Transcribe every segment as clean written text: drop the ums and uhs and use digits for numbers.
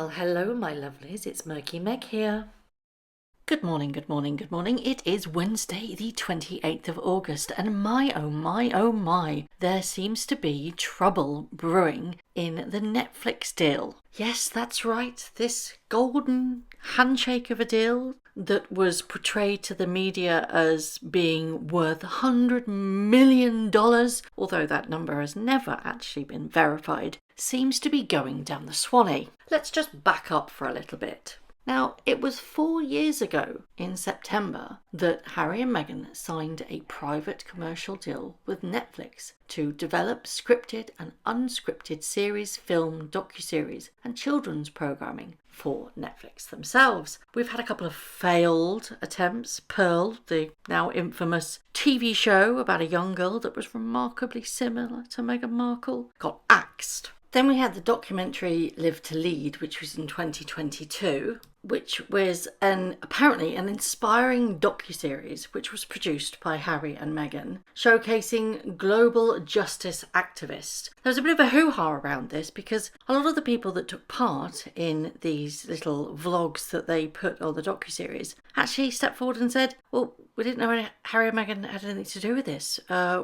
Well, hello, my lovelies. It's Murky Meg here. Good morning, good morning, good morning. It is Wednesday, the 28th of August, and my, oh my, oh my, there seems to be trouble brewing in the Netflix deal. Yes, that's right. This golden handshake of a deal that was portrayed to the media as being worth $100 million, although that number has never actually been verified, seems to be going down the Swanee. Let's just back up for a little bit. Now, it was 4 years ago in September that Harry and Meghan signed a private commercial deal with Netflix to develop scripted and unscripted series, film, docuseries and children's programming for Netflix themselves. We've had a couple of failed attempts. Pearl, the now infamous TV show about a young girl that was remarkably similar to Meghan Markle, got axed. Then we had the documentary Live to Lead, which was in 2022, which was apparently an inspiring docuseries which was produced by Harry and Meghan, showcasing global justice activists. There was a bit of a hoo-ha around this because a lot of the people that took part in these little vlogs that they put on the docuseries actually stepped forward and said, well, we didn't know Harry and Meghan had anything to do with this.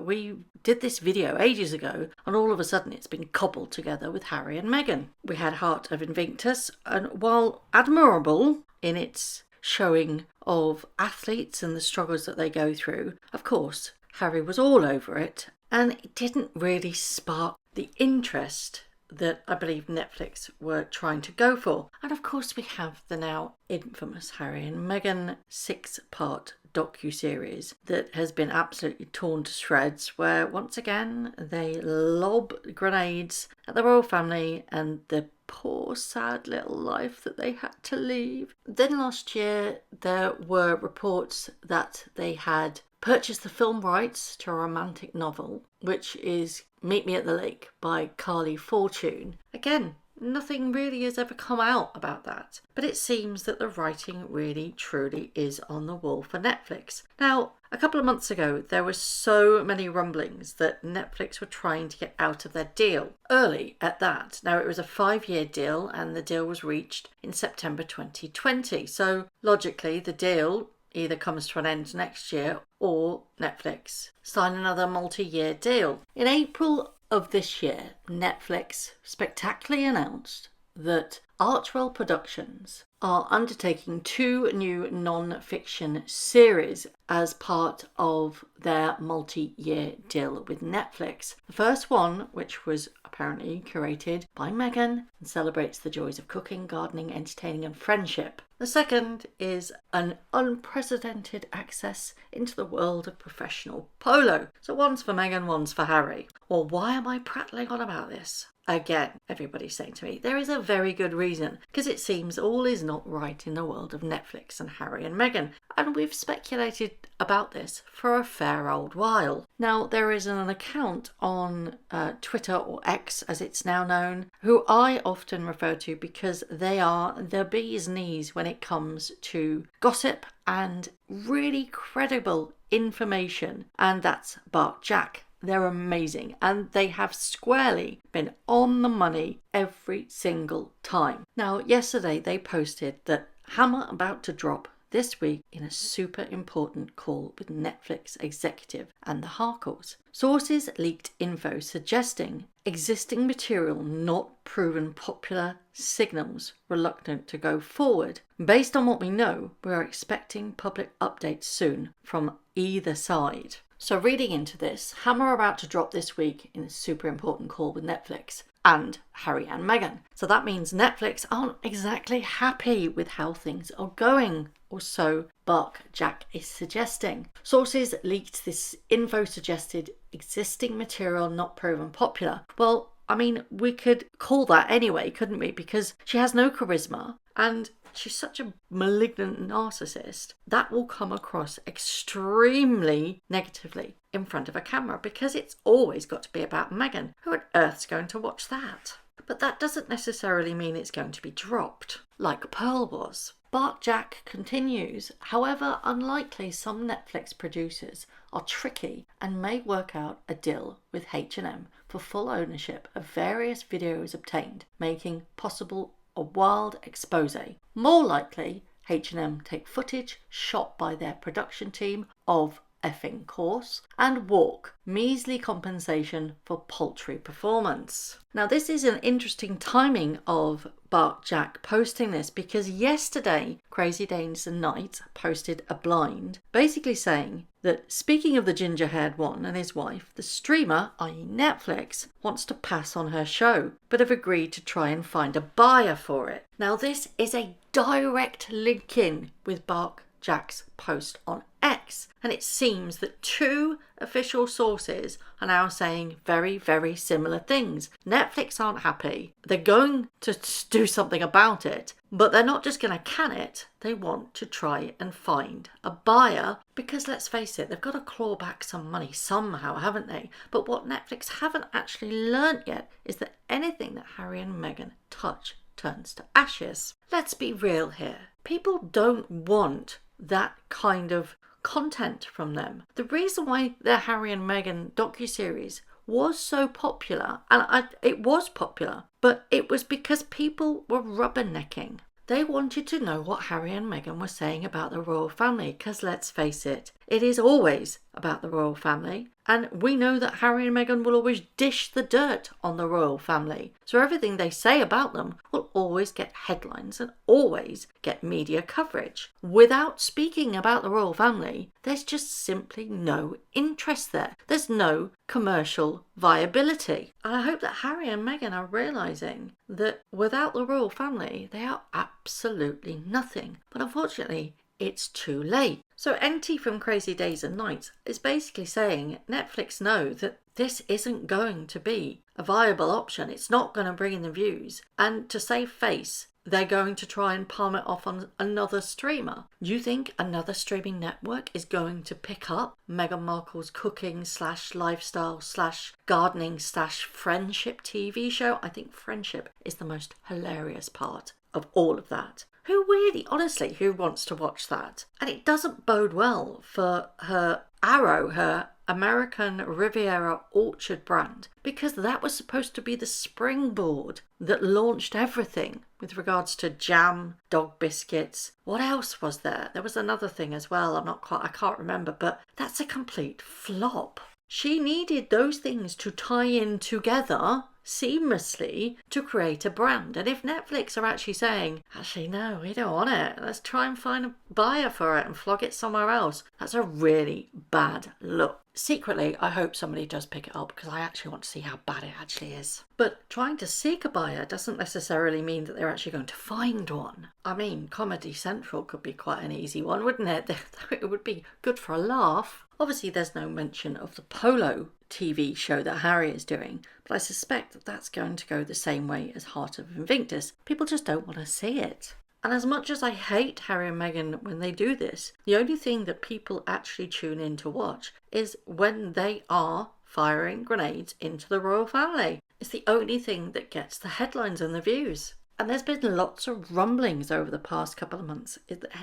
We did this video ages ago, and all of a sudden it's been cobbled together with Harry and Meghan. We had Heart of Invictus, and while admirable in its showing of athletes and the struggles that they go through, of course, Harry was all over it, and it didn't really spark the interest that I believe Netflix were trying to go for. And of course we have the now infamous Harry and Meghan 6-part docu-series that has been absolutely torn to shreds, where once again they lob grenades at the royal family and the poor sad little life that they had to leave. Then last year there were reports that they had purchased the film rights to a romantic novel, which is Meet Me at the Lake by Carly Fortune. Again, nothing really has ever come out about that, but it seems that the writing really truly is on the wall for Netflix. Now, a couple of months ago, there were so many rumblings that Netflix were trying to get out of their deal, early at that. Now, it was a 5-year deal, and the deal was reached in September 2020, so logically the deal either comes to an end next year or Netflix sign another multi-year deal. In April of this year, Netflix spectacularly announced that Archwell Productions are undertaking 2 new non-fiction series as part of their multi-year deal with Netflix. The first one, which was apparently curated by Meghan and celebrates the joys of cooking, gardening, entertaining and friendship. The second is an unprecedented access into the world of professional polo. So one's for Meghan, one's for Harry. Well, why am I prattling on about this? Again, everybody's saying to me, there is a very good reason, because it seems all is not right in the world of Netflix and Harry and Meghan, and we've speculated about this for a fair old while. Now, there is an account on Twitter, or X as it's now known, who I often refer to because they are the bee's knees when it comes to gossip and really credible information, and that's Bart Jack. They're amazing, and they have squarely been on the money every single time. Now, yesterday they posted that hammer about to drop this week in a super important call with Netflix executive and the Harkles. Sources leaked info suggesting existing material not proven popular, signals reluctant to go forward. Based on what we know, we're expecting public updates soon from either side. So reading into this, hammer about to drop this week in a super important call with Netflix and Harry and Meghan. So that means Netflix aren't exactly happy with how things are going, or so Bart Jack is suggesting. Sources leaked this info suggested existing material not proven popular. Well, I mean, we could call that anyway, couldn't we? Because she has no charisma and she's such a malignant narcissist that will come across extremely negatively in front of a camera, because it's always got to be about Meghan. Who on earth's going to watch that? But that doesn't necessarily mean it's going to be dropped, like Pearl was. Bart Jack continues, however unlikely some Netflix producers are tricky and may work out a deal with H&M for full ownership of various videos obtained, making possible a wild expose. More likely, H&M take footage shot by their production team of effing course and walk measly compensation for paltry performance. Now this is an interesting timing of Bark Jack posting this, because yesterday Crazy Danes and Night posted a blind basically saying that, speaking of the ginger-haired one and his wife, the streamer, i.e. Netflix, wants to pass on her show but have agreed to try and find a buyer for it. Now this is a direct link in with Bark Jack's post on X, and it seems that two official sources are now saying very, very similar things. Netflix aren't happy. They're going to do something about it, but they're not just going to can it. They want to try and find a buyer, because let's face it, they've got to claw back some money somehow, haven't they? But what Netflix haven't actually learnt yet is that anything that Harry and Meghan touch turns to ashes. Let's be real here. People don't want that kind of content from them. The reason why the Harry and Meghan docuseries was so popular, and it was popular, but it was because people were rubbernecking. They wanted to know what Harry and Meghan were saying about the royal family, because let's face it, it is always about the royal family. And we know that Harry and Meghan will always dish the dirt on the royal family. So everything they say about them will always get headlines and always get media coverage. Without speaking about the royal family, there's just simply no interest there. There's no commercial viability. And I hope that Harry and Meghan are realising that without the royal family, they are absolutely nothing. But unfortunately, it's too late. So NT from Crazy Days and Nights is basically saying Netflix know that this isn't going to be a viable option. It's not going to bring in the views. And to save face, they're going to try and palm it off on another streamer. You think another streaming network is going to pick up Meghan Markle's cooking / lifestyle / gardening / friendship TV show? I think friendship is the most hilarious part of all of that. Who really, honestly, who wants to watch that? And it doesn't bode well for her Arrow, her American Riviera Orchard brand, because that was supposed to be the springboard that launched everything with regards to jam, dog biscuits. What else was there? There was another thing as well. I can't remember, but that's a complete flop. She needed those things to tie in together seamlessly to create a brand. And if Netflix are actually saying, actually no, we don't want it, let's try and find a buyer for it and flog it somewhere else, that's a really bad look. Secretly, I hope somebody does pick it up, because I actually want to see how bad it actually is. But trying to seek a buyer doesn't necessarily mean that they're actually going to find one. I mean, Comedy Central could be quite an easy one, wouldn't it? It would be good for a laugh. Obviously, there's no mention of the polo TV show that Harry is doing, but I suspect that that's going to go the same way as Heart of Invictus. People just don't want to see it. And as much as I hate Harry and Meghan when they do this, the only thing that people actually tune in to watch is when they are firing grenades into the royal family. It's the only thing that gets the headlines and the views. And there's been lots of rumblings over the past couple of months.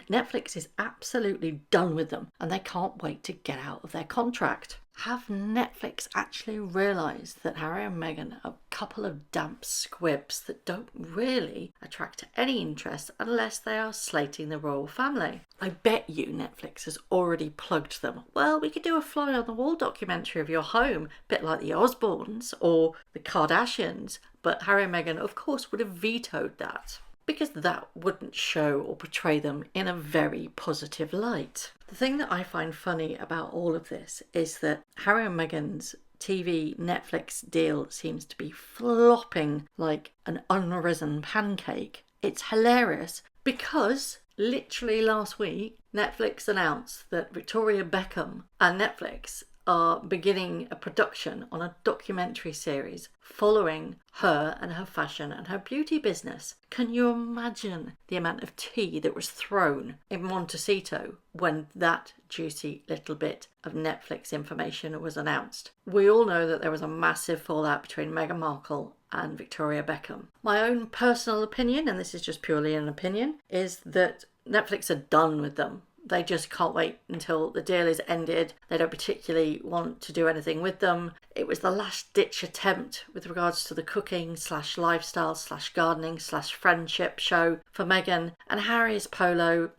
Netflix is absolutely done with them, and they can't wait to get out of their contract. Have Netflix actually realised that Harry and Meghan are a couple of damp squibs that don't really attract any interest unless they are slating the royal family? I bet you Netflix has already plugged them. Well, we could do a fly on the wall documentary of your home, a bit like the Osbournes or the Kardashians, but Harry and Meghan, of course, would have vetoed that, because that wouldn't show or portray them in a very positive light. The thing that I find funny about all of this is that Harry and Meghan's TV Netflix deal seems to be flopping like an unrisen pancake. It's hilarious because literally last week Netflix announced that Victoria Beckham and Netflix are beginning a production on a documentary series following her and her fashion and her beauty business. Can you imagine the amount of tea that was thrown in Montecito when that juicy little bit of Netflix information was announced? We all know that there was a massive fallout between Meghan Markle and Victoria Beckham. My own personal opinion, and this is just purely an opinion, is that Netflix are done with them. They just can't wait until the deal is ended. They don't particularly want to do anything with them. it was the last ditch attempt with regards to the cooking slash lifestyle slash gardening slash friendship show for Meghan. And Harry's polo,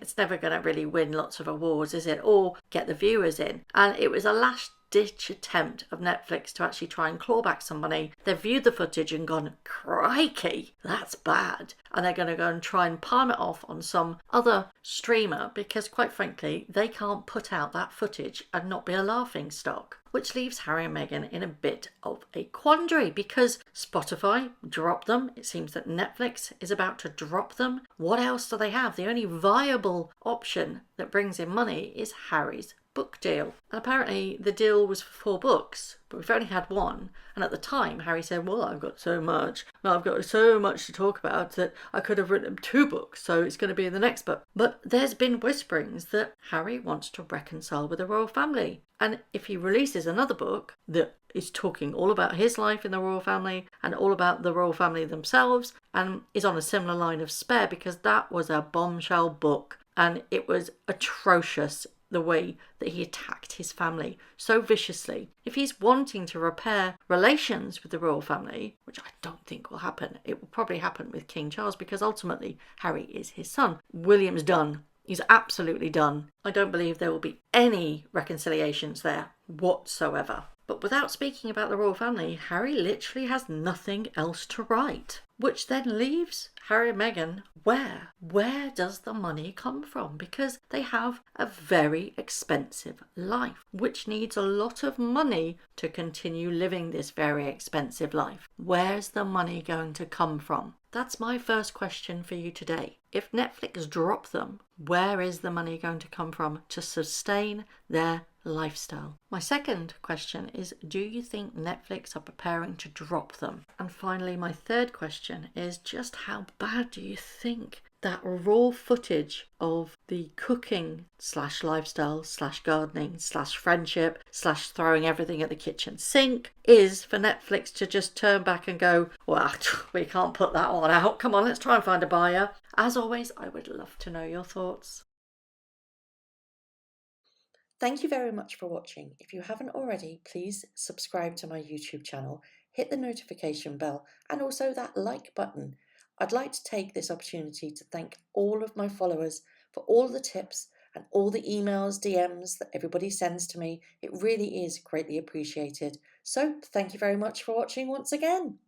it's never going to really win lots of awards, is it? Or get the viewers in. And it was a last ditch attempt of Netflix to actually try and claw back some money. They've viewed the footage and gone, crikey, that's bad. And they're going to go and try and palm it off on some other streamer because, quite frankly, they can't put out that footage and not be a laughing stock. Which leaves Harry and Meghan in a bit of a quandary because Spotify dropped them. It seems that Netflix is about to drop them. What else do they have? The only viable option that brings in money is Harry's book deal. And apparently the deal was for 4 books, but we've only had 1. And at the time, Harry said, well, I've got so much to talk about that I could have written 2 books, so it's going to be in the next book. But there's been whisperings that Harry wants to reconcile with the royal family. And if he releases another book that is talking all about his life in the royal family and all about the royal family themselves and is on a similar line of Spare, because that was a bombshell book and it was atrocious the way that he attacked his family so viciously. If he's wanting to repair relations with the royal family, which I don't think will happen, it will probably happen with King Charles because ultimately Harry is his son. William's done. He's absolutely done. I don't believe there will be any reconciliations there whatsoever. But without speaking about the royal family, Harry literally has nothing else to write. Which then leaves Harry and Meghan where? Where does the money come from? Because they have a very expensive life, which needs a lot of money to continue living this very expensive life. Where's the money going to come from? That's my first question for you today. If Netflix drop them, where is the money going to come from to sustain their lifestyle? My second question is, do you think Netflix are preparing to drop them? And finally, my third question is, just how bad do you think that raw footage of the cooking slash lifestyle slash gardening slash friendship slash throwing everything at the kitchen sink is for Netflix to just turn back and go, well, we can't put that one out. Come on, let's try and find a buyer. As always, I would love to know your thoughts. Thank you very much for watching. If you haven't already, please subscribe to my YouTube channel, hit the notification bell and also that like button. I'd like to take this opportunity to thank all of my followers for all the tips and all the emails, DMs that everybody sends to me. It really is greatly appreciated. So thank you very much for watching once again.